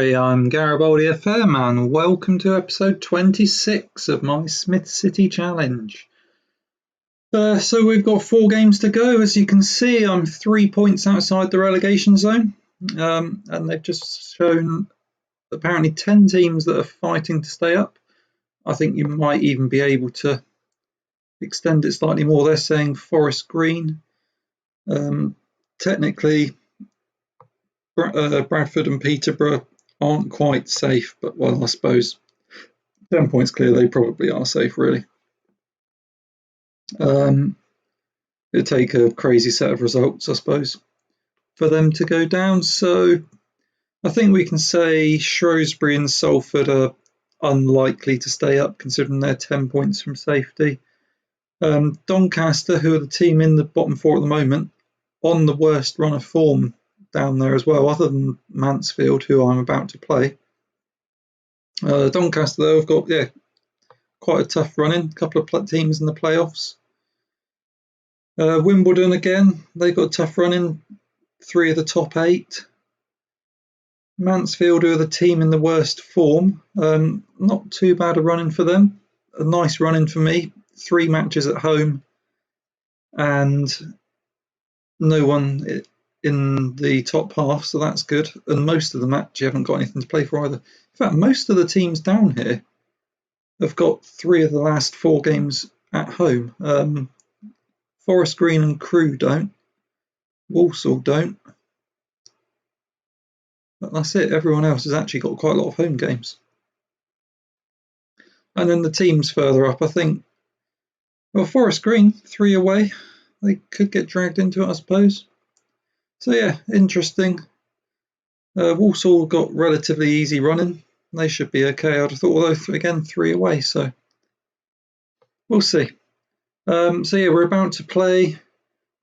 Hi, I'm Garibaldi FM and welcome to episode 26 of my Smith City Challenge. So we've got 4 games to go. As you can see, I'm 3 points outside the relegation zone, and they've just shown apparently 10 teams that are fighting to stay up. I think you might even be able to extend it slightly more. They're saying Forest Green. Technically, Bradford and Peterborough aren't quite safe, but well, I suppose 10 points clear, they probably are safe, really. It'd take a crazy set of results, I suppose, for them to go down. So I think we can say Shrewsbury and Salford are unlikely to stay up, considering they're 10 points from safety. Doncaster, who are the team in the bottom 4 at the moment, on the worst run of form down there as well, other than Mansfield, who I'm about to play. Doncaster, though, have got quite a tough run-in, a couple of teams in the playoffs. Wimbledon, again, they've got a tough run-in, 3 of the top 8. Mansfield, who are the team in the worst form, not too bad a run-in for them. A nice run-in for me, 3 matches at home, and no one in the top half, so that's good. And most of them actually haven't got anything to play for either. In fact, most of the teams down here have got 3 of the last 4 games at home. Forest Green and Crewe don't. Walsall don't. But that's it. Everyone else has actually got quite a lot of home games. And then the teams further up, I think, well, Forest Green, 3 away. They could get dragged into it, I suppose. So yeah, interesting. Walsall got relatively easy running. They should be okay. I'd have thought, although again 3 away, so we'll see. So yeah, we're about to play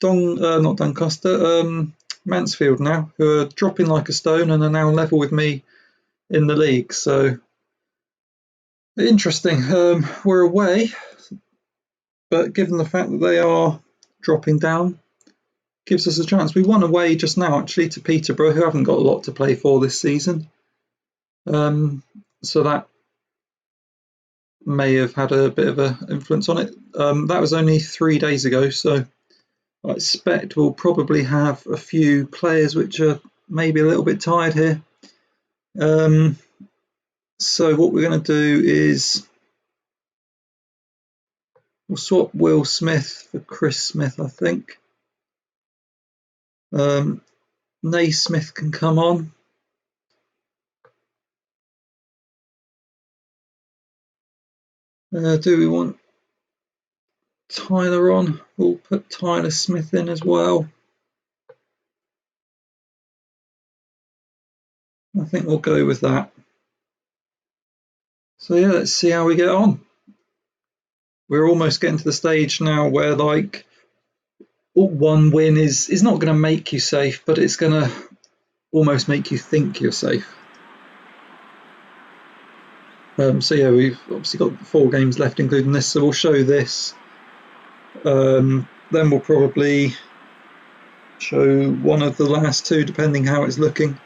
not Doncaster, Mansfield now, who are dropping like a stone and are now level with me in the league. So interesting. We're away, but given the fact that they are dropping down, gives us a chance. We won away just now, actually, to Peterborough, who haven't got a lot to play for this season. So that may have had a bit of an influence on it. That was only 3 days ago, so I expect we'll probably have a few players which are maybe a little bit tired here. So what we're going to do is we'll swap Will Smith for Chris Smith, I think. Naismith can come on. Do we want Tyler on? We'll put Tyler Smith in as well. I think we'll go with that. So yeah, let's see how we get on. We're almost getting to the stage now where like one win is not going to make you safe, but it's going to almost make you think you're safe. So yeah, we've obviously got 4 games left, including this, so we'll show this. Then we'll probably show one of the last 2, depending how it's looking.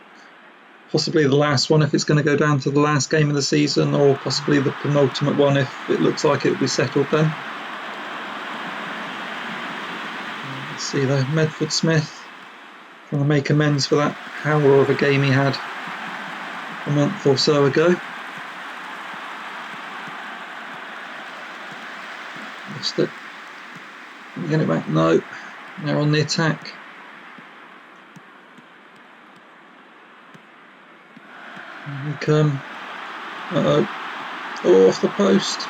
Possibly the last one if it's going to go down to the last game of the season, or possibly the penultimate one if it looks like it will be settled then. Let's see though, Medford Smith trying to make amends for that howler of a game he had a month or so ago. Lost it. Can we get it back? No. They're on the attack. Here we come. Oh, off the post.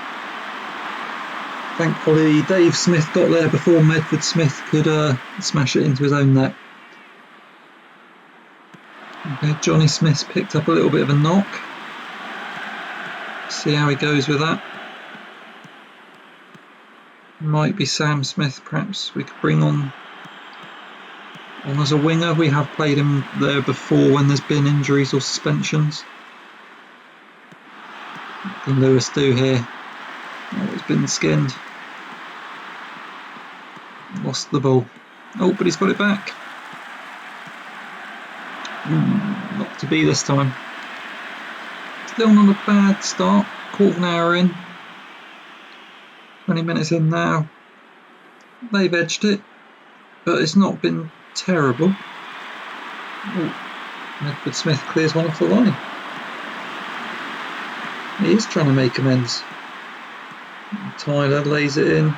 Thankfully, Dave Smith got there before Medford Smith could smash it into his own net. Okay, Johnny Smith's picked up a little bit of a knock. See how he goes with that. Might be Sam Smith, perhaps we could bring on as a winger. We have played him there before when there's been injuries or suspensions. What can Lewis do here? Oh, he's been skinned. Lost the ball. Oh, but he's got it back. Not to be this time. Still not a bad start. Quarter of an hour in. 20 minutes in now. They've edged it, but it's not been terrible. Edward Smith clears one off the line. He is trying to make amends. Tyler lays it in.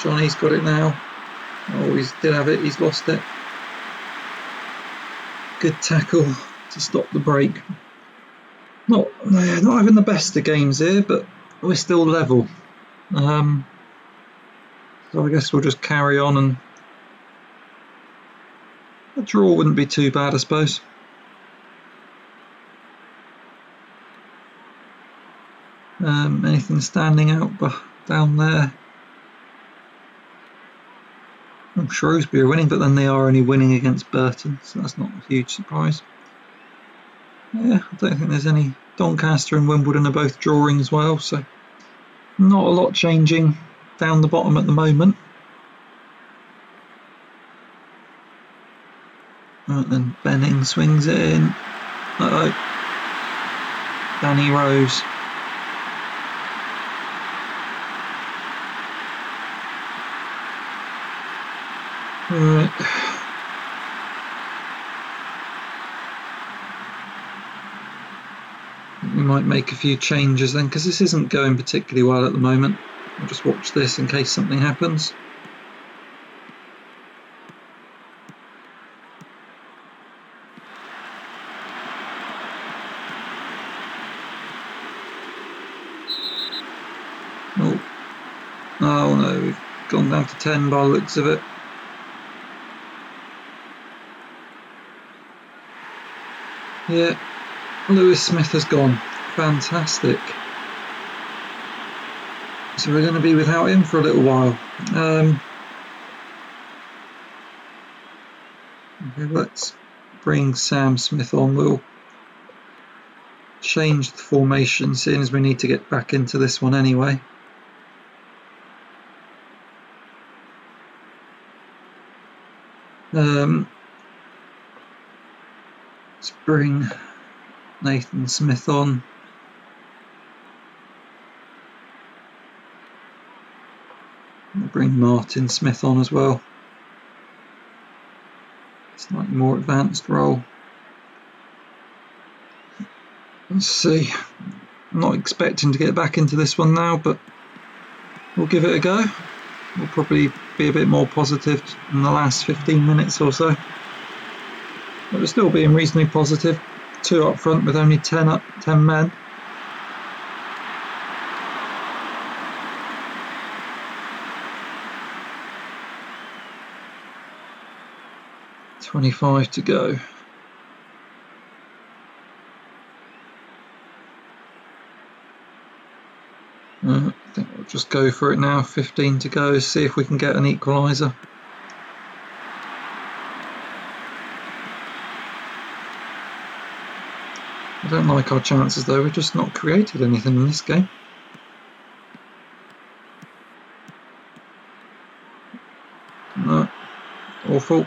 Johnny's got it now. Oh, he did have it. He's lost it. Good tackle to stop the break. Not having the best of games here, but we're still level. So I guess we'll just carry on, and a draw wouldn't be too bad, I suppose. Anything standing out down there? Shrewsbury are winning, but then they are only winning against Burton, so that's not a huge surprise. Yeah, I don't think there's any. Doncaster and Wimbledon are both drawing as well, so not a lot changing down the bottom at the moment. Right, then Benning swings it in. Uh-oh. Danny Rose. Right. We might make a few changes then, because this isn't going particularly well at the moment. I'll just watch this in case something happens. Oh no, we've gone down to 10 by the looks of it. Yeah, Lewis Smith has gone. Fantastic. So we're going to be without him for a little while. Okay, let's bring Sam Smith on. We'll change the formation, seeing as we need to get back into this one anyway. Let's bring Nathan Smith on. We'll bring Martin Smith on as well. Slightly more advanced role. Let's see. I'm not expecting to get back into this one now, but we'll give it a go. We'll probably be a bit more positive in the last 15 minutes or so. But we're still being reasonably positive. 2 up front with only 10 men. .25 to go. I think we'll just go for it now. 15 to go. See if we can get an equaliser. I don't like our chances though. We've just not created anything in this game. No. Awful.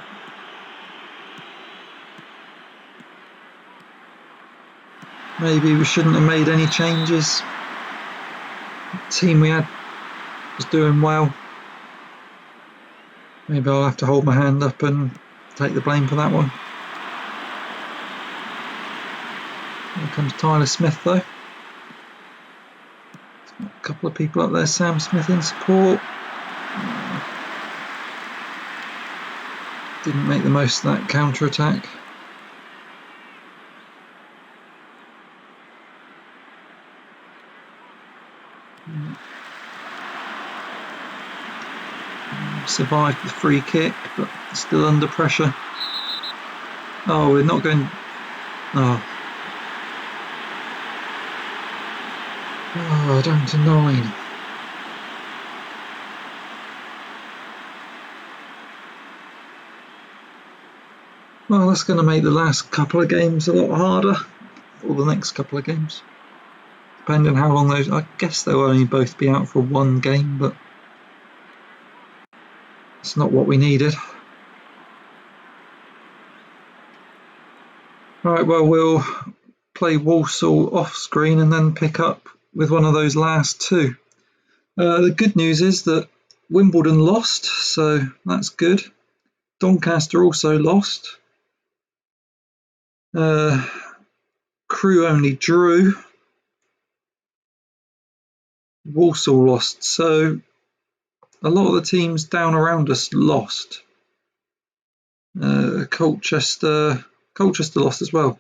Maybe we shouldn't have made any changes. The team we had was doing well. Maybe I'll have to hold my hand up and take the blame for that one. Here comes Tyler Smith though. A couple of people up there. Sam Smith in support. Didn't make the most of that counter-attack. Survived the free kick, but still under pressure. Oh, we're not going. Oh, down to 9. Well, that's going to make the last couple of games a lot harder, or the next couple of games, depending on how long those. I guess they'll only both be out for 1 game, but it's not what we needed. Right, well, we'll play Walsall off screen and then pick up with one of those last two. The good news is that Wimbledon lost, so that's good. Doncaster also lost. Crewe only drew. Walsall lost, so a lot of the teams down around us lost. Colchester lost as well.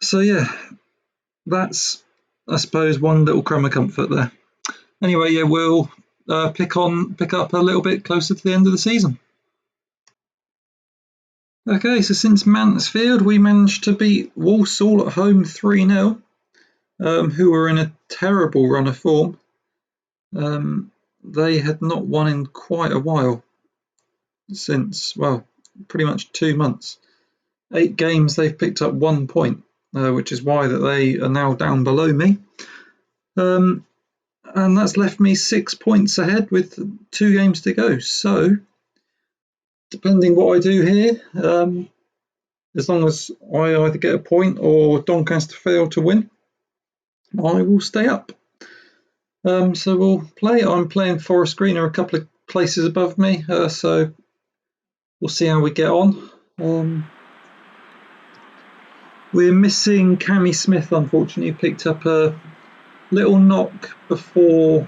So yeah, that's, I suppose, one little crumb of comfort there. Anyway, yeah, we'll pick up a little bit closer to the end of the season. Okay, so since Mansfield, we managed to beat Walsall at home 3-0, who were in a terrible run of form. They had not won in quite a while, since, well, pretty much 2 months. 8 games, they've picked up 1 point, which is why that they are now down below me. And that's left me 6 points ahead with 2 games to go. So, depending what I do here, as long as I either get a point or Doncaster fail to win, I will stay up. So we'll play. I'm playing Forest Green are a couple of places above me, so we'll see how we get on. We're missing Cammy Smith, unfortunately. He picked up a little knock before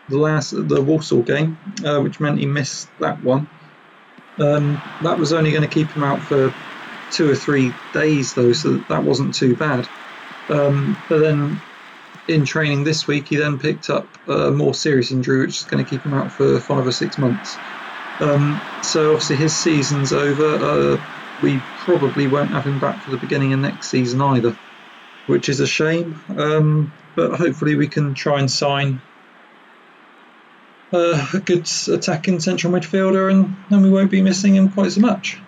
the Walsall game, which meant he missed that one. That was only going to keep him out for 2 or 3 days, though, so that wasn't too bad. But then in training this week, he then picked up a more serious injury, which is going to keep him out for 5 or 6 months. So obviously his season's over. We probably won't have him back for the beginning of next season either, which is a shame. But hopefully we can try and sign a good attacking central midfielder, and then we won't be missing him quite so much.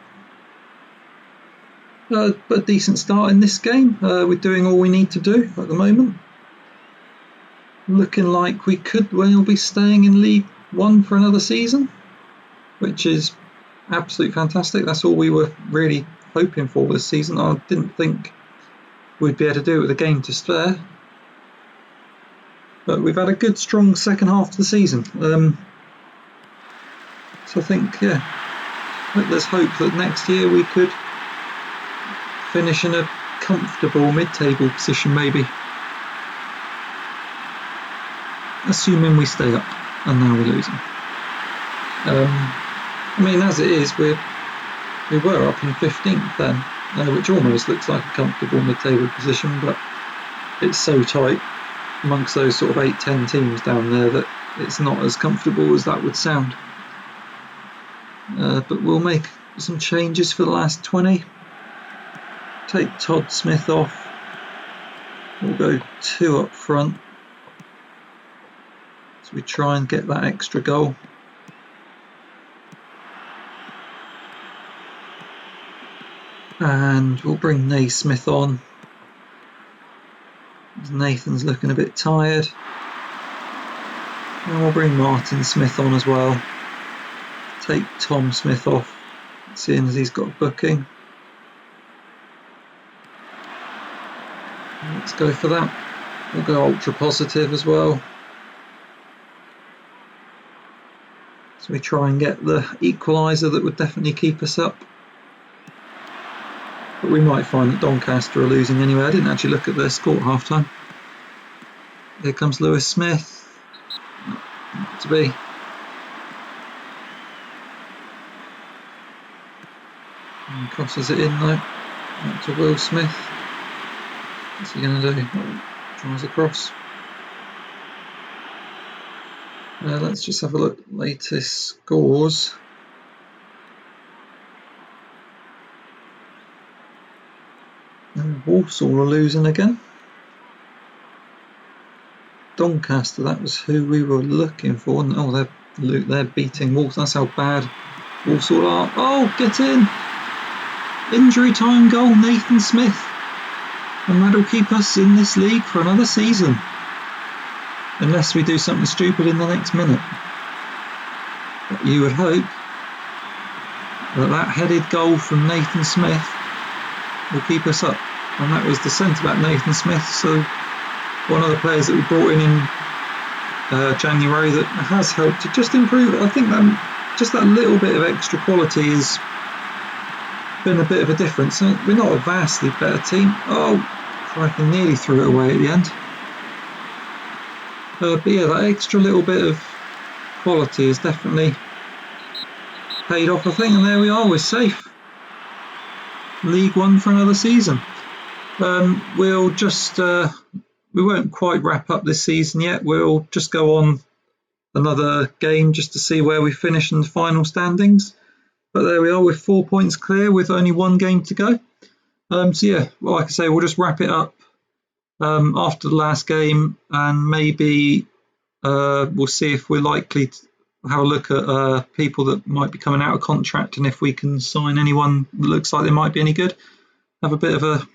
But a decent start in this game. We're doing all we need to do at the moment. Looking like we could well be staying in League One for another season, which is absolutely fantastic. That's all we were really hoping for this season. I didn't think we'd be able to do it with a game to spare. But we've had a good, strong second half of the season. So I think, yeah, let's hope that next year we could finish in a comfortable mid-table position, maybe. Assuming we stay up, and now we're losing. I mean, as it is, we were up in 15th then, which almost looks like a comfortable mid-table position, but it's so tight amongst those sort of 8-10 teams down there that it's not as comfortable as that would sound. But we'll make some changes for the last 20. Take Todd Smith off. We'll go 2 up front. So we try and get that extra goal. And we'll bring Naismith on. Nathan's looking a bit tired. And we'll bring Martin Smith on as well. Take Tom Smith off, seeing as he's got a booking. Let's go for that. We'll go ultra positive as well. So we try and get the equaliser that would definitely keep us up. But we might find that Doncaster are losing anyway. I didn't actually look at their score at half time. Here comes Lewis Smith. Not to be. And crosses it in though. Back to Will Smith. What's he going to do? Tries across. Let's just have a look at latest scores. Walsall are losing again. Doncaster, that was who we were looking for. And, oh, they're beating Walsall. That's how bad Walsall are. Oh, get in! Injury time goal, Nathan Smith. And that'll keep us in this league for another season. Unless we do something stupid in the next minute. But you would hope that headed goal from Nathan Smith will keep us up. and that was the centre-back Nathan Smith. So one of the players that we brought in January that has helped to just improve. I think that just that little bit of extra quality has been a bit of a difference. We're not a vastly better team. Oh, I nearly threw it away at the end. But yeah, that extra little bit of quality has definitely paid off, I think, and there we are, we're safe. League One for another season. We'll just we won't quite wrap up this season yet. We'll just go on another game just to see where we finish in the final standings. But there we are, with 4 points clear with only one game to go. So yeah, well, like I say, we'll just wrap it up after the last game, and maybe we'll see if we're likely to have a look at people that might be coming out of contract, and if we can sign anyone that looks like they might be any good. Have a bit of a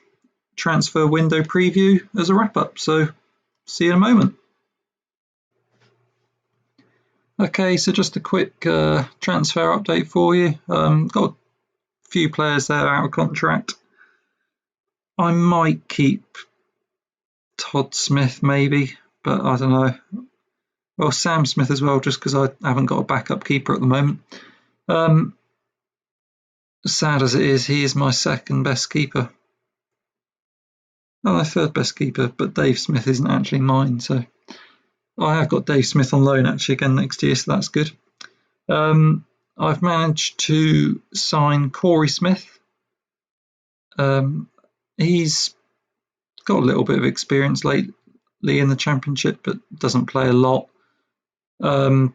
transfer window preview as a wrap up. So see you in a moment. Okay, so just a quick transfer update for you. Got a few players there out of contract. I might keep Todd Smith maybe, but I don't know. Well, Sam Smith as well, just because I haven't got a backup keeper at the moment. Sad as it is, he is my second best keeper. Oh, my third best keeper, but Dave Smith isn't actually mine, so I have got Dave Smith on loan actually again next year, so that's good. I've managed to sign Corey Smith. He's got a little bit of experience lately in the Championship, but doesn't play a lot. The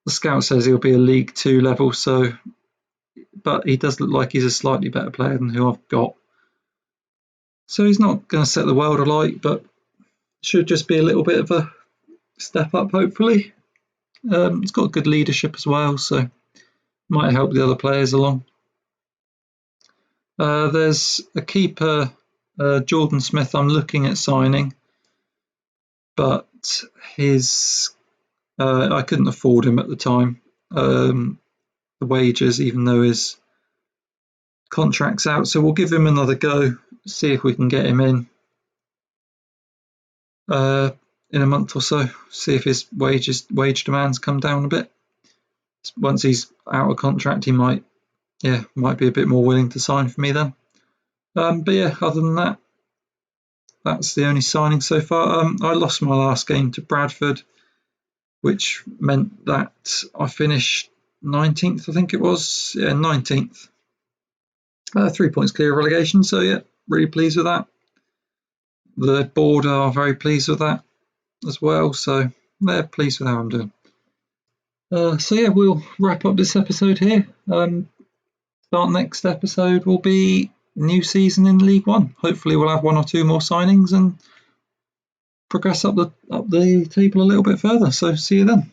scout says he'll be a League 2 level, so, but he does look like he's a slightly better player than who I've got. So he's not going to set the world alight, but should just be a little bit of a step up, hopefully. He's got good leadership as well, so might help the other players along. There's a keeper, Jordan Smith, I'm looking at signing, but I couldn't afford him at the time. The wages, even though his contract's out, so we'll give him another go, see if we can get him in a month or so, see if his wage demands come down a bit. Once he's out of contract, he might be a bit more willing to sign for me then. But yeah, other than that, that's the only signing so far. I lost my last game to Bradford, which meant that I finished 19th, I think it was. Yeah, 19th. 3 points clear of relegation, so yeah, really pleased with that. The board are very pleased with that as well, so they're pleased with how I'm doing. So yeah, we'll wrap up this episode here. Start next episode will be new season in League One. Hopefully we'll have one or two more signings and progress up the table a little bit further. So see you then.